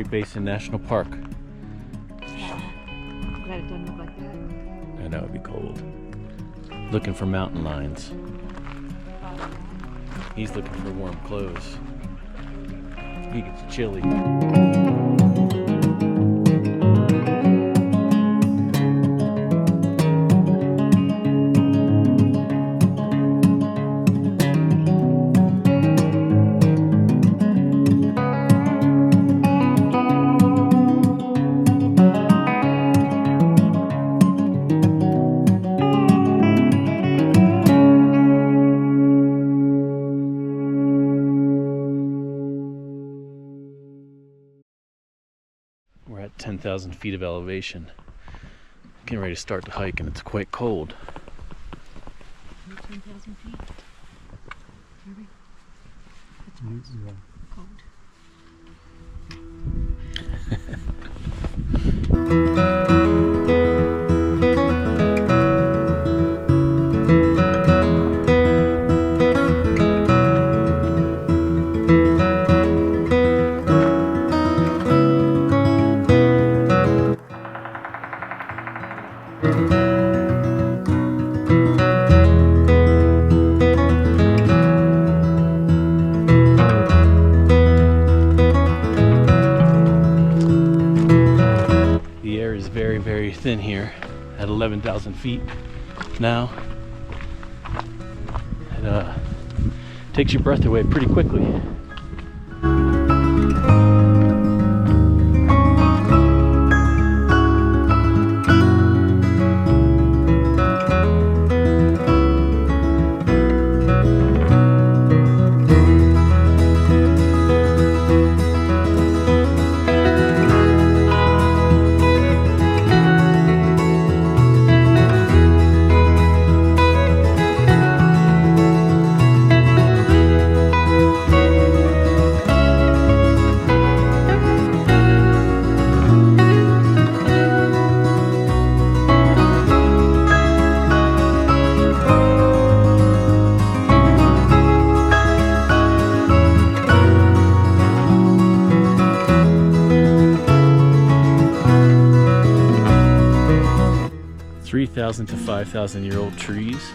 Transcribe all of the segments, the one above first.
Great Basin National Park. Glad it doesn't look like that. I know it'd be cold. Looking for mountain lions. He's looking for warm clothes. He gets chilly. We're at 10,000 feet of elevation. Getting ready to start the hike, and it's quite cold. 10,000 feet. Maybe. That's cold. The air is very, very thin here at 11,000 feet now. It takes your breath away pretty quickly. $3,000 to $5,000-year-old trees.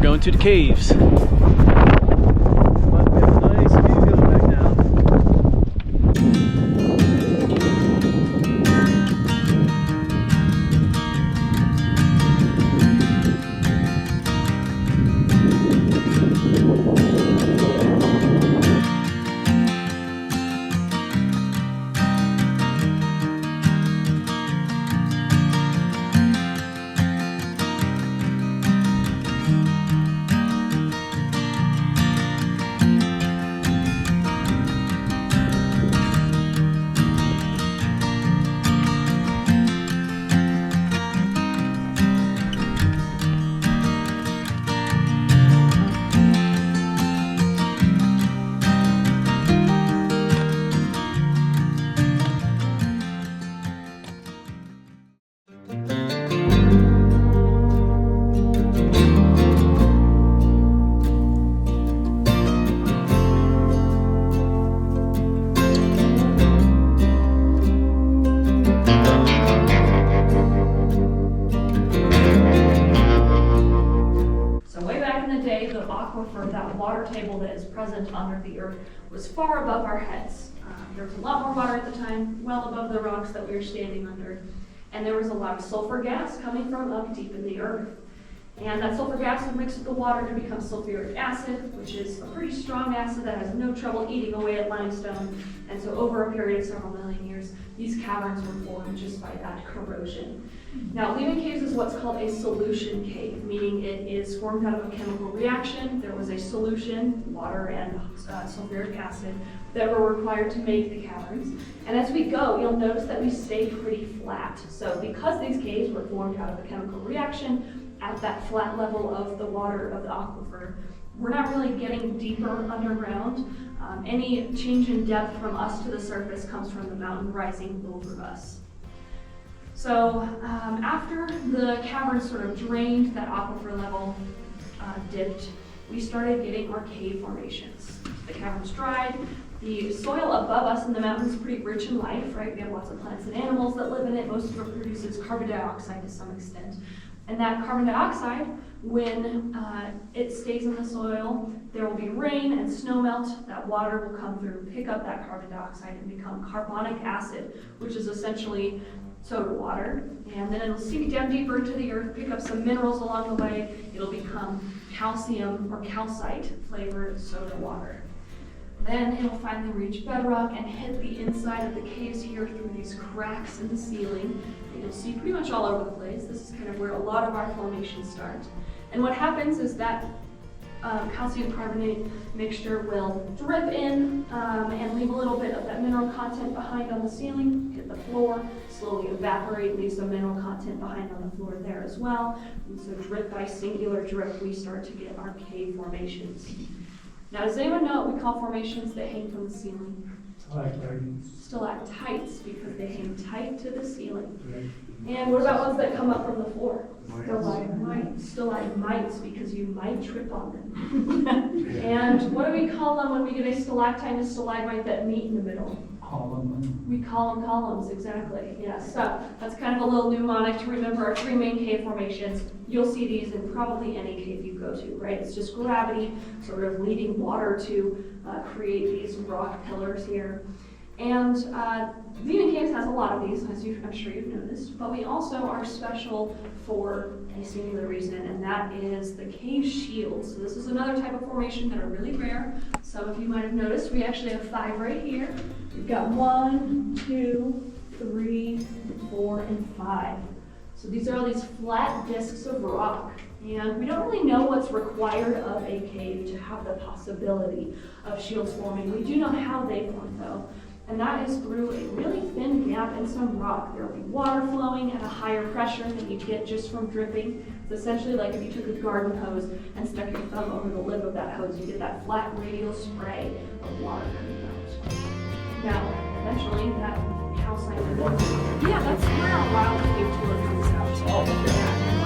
We're going to the caves. But we have a nice view going back down. Aquifer, that water table that is present under the earth, was far above our heads. There was a lot more water at the time, well above the rocks that we were standing under. And there was a lot of sulfur gas coming from up deep in the earth. And that sulfur gas would mix with the water to become sulfuric acid, which is a pretty strong acid that has no trouble eating away at limestone. And so over a period of several million years, these caverns were formed just by that corrosion. Now, Lehman Caves is what's called a solution cave, meaning it is formed out of a chemical reaction. There was a solution, water and sulfuric acid, that were required to make the caverns. And as we go, you'll notice that we stay pretty flat. So because these caves were formed out of a chemical reaction, at that flat level of the water of the aquifer, we're not really getting deeper underground. Any change in depth from us to the surface comes from the mountain rising over us. So after the cavern sort of drained, that aquifer level dipped, we started getting our cave formations. The caverns dried. The soil above us in the mountains is pretty rich in life, right? We have lots of plants and animals that live in it. Most of it produces carbon dioxide to some extent. And that carbon dioxide, when it stays in the soil, there will be rain and snow melt. That water will come through, pick up that carbon dioxide and become carbonic acid, which is essentially soda water. And then it'll sink down deeper into the earth, pick up some minerals along the way. It'll become calcium or calcite flavored soda water. Then it'll finally reach bedrock and hit the inside of the caves here through these cracks in the ceiling that you'll see pretty much all over the place. This is kind of where a lot of our formations start. And what happens is that calcium carbonate mixture will drip in and leave a little bit of that mineral content behind on the ceiling, hit the floor, slowly evaporate, leave some mineral content behind on the floor there as well. And so drip by singular drip, we start to get our cave formations. Now, does anyone know what we call formations that hang from the ceiling? Stalactites, because they hang tight to the ceiling. And what about ones that come up from the floor? Stalagmites, because you might trip on them. And what do we call them when we get a stalactite and a stalagmite that meet in the middle? We call them columns, exactly. Yes, so that's kind of a little mnemonic to remember our three main cave formations. You'll see these in probably any cave you go to, right? It's just gravity sort of leading water to create these rock pillars here. And Lehman Caves has a lot of these, as I'm sure you've noticed, but we also are special for a singular reason, and that is the cave shields. So this is another type of formation that are really rare. Some of you might have noticed we actually have 5 right here. We've got 1, 2, 3, 4, and 5. So these are all these flat discs of rock. And we don't really know what's required of a cave to have the possibility of shields forming. We do know how they form, though. And that is through a really thin gap in some rock. There will be water flowing at a higher pressure than you get just from dripping. It's essentially like if you took a garden hose and stuck your thumb over the lip of that hose, you get that flat radial spray of water coming out. Now, eventually that calcite will, yeah, that's where our wild cave tour comes out. Oh, okay.